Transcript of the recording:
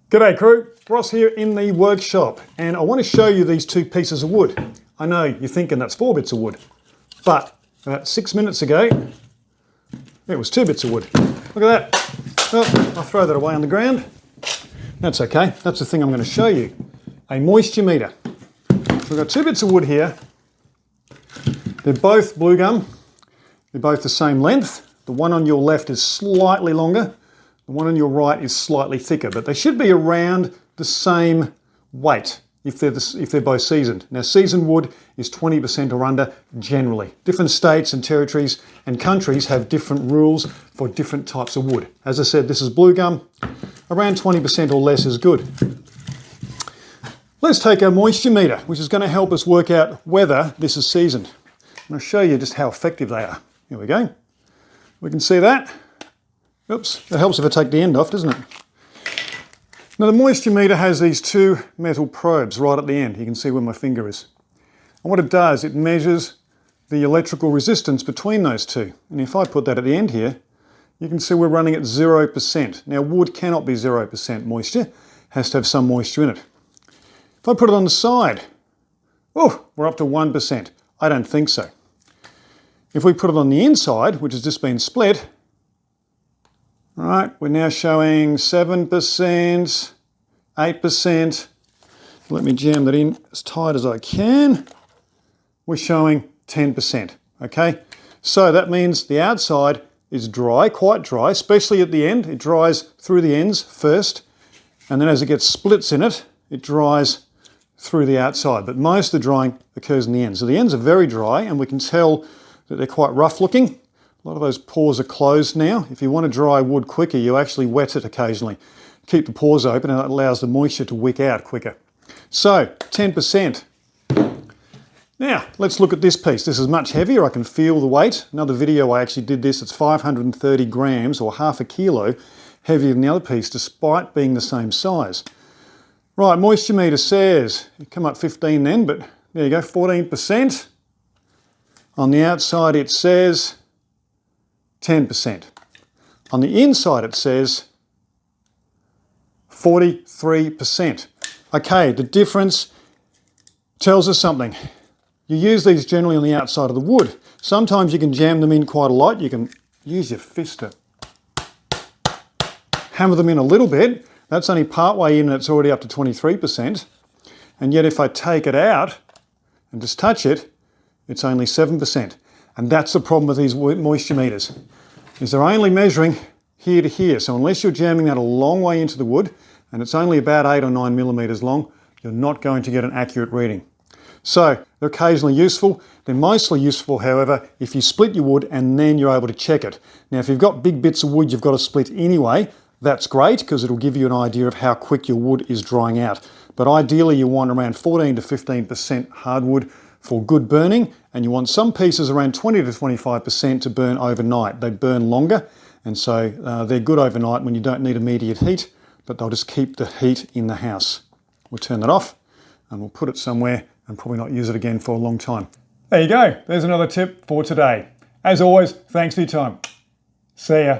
G'day crew, Ross here in the workshop, and I want to show you these two pieces of wood. I know you're thinking that's 4 bits of wood, but about 6 minutes ago it was 2 bits of wood. Look at that. Well, I'll throw that away on the ground. That's okay, that's the thing I'm going to show you. A moisture meter. We've got 2 bits of wood here. They're both blue gum. They're both the same length. The one on your left is slightly longer. The one on your right is slightly thicker, but they should be around the same weight if they're both seasoned. Now, seasoned wood is 20% or under generally. Different states and territories and countries have different rules for different types of wood. As I said, this is blue gum. Around 20% or less is good. Let's take our moisture meter, which is going to help us work out whether this is seasoned. And I'll show you just how effective they are. Here we go. We can see that. Oops, it helps if I take the end off, doesn't it? Now the moisture meter has these 2 metal probes right at the end. You can see where my finger is. And what it does, it measures the electrical resistance between those two. And if I put that at the end here, you can see we're running at 0%. Now wood cannot be 0% moisture, it has to have some moisture in it. If I put it on the side, oh, we're up to 1%. I don't think so. If we put it on the inside, which has just been split, all right, we're now showing 7%, 8%. Let me jam that in as tight as I can. We're showing 10%, okay? So that means the outside is dry, quite dry, especially at the end. It dries through the ends first, and then as it gets splits in it, it dries through the outside. But most of the drying occurs in the ends. So the ends are very dry, and we can tell that they're quite rough looking. A lot of those pores are closed now. If you want to dry wood quicker, you actually wet it occasionally. Keep the pores open and it allows the moisture to wick out quicker. So, 10%. Now, let's look at this piece. This is much heavier. I can feel the weight. Another video I actually did this. It's 530 grams or half a kilo heavier than the other piece, despite being the same size. Right, moisture meter says, you come up 15 then, but there you go, 14%. On the outside it says 10%. On the inside it says 43%. Okay, the difference tells us something. You use these generally on the outside of the wood. Sometimes you can jam them in quite a lot. You can use your fist to hammer them in a little bit. That's only part way in and it's already up to 23%. And yet if I take it out and just touch it, it's only 7%. And that's the problem with these moisture meters, is they're only measuring here to here. So unless you're jamming that a long way into the wood, and it's only about 8 or 9 millimeters long, you're not going to get an accurate reading. So they're occasionally useful. They're mostly useful, however, if you split your wood and then you're able to check it. Now, if you've got big bits of wood you've got to split anyway, that's great because it'll give you an idea of how quick your wood is drying out. But ideally you want around 14 to 15% hardwood for good burning, and you want some pieces around 20 to 25% to burn overnight. They burn longer, and so they're good overnight when you don't need immediate heat, but they'll just keep the heat in the house. We'll turn that off and we'll put it somewhere and probably not use it again for a long time. There you go, there's another tip for today. As always, thanks for your time. See ya.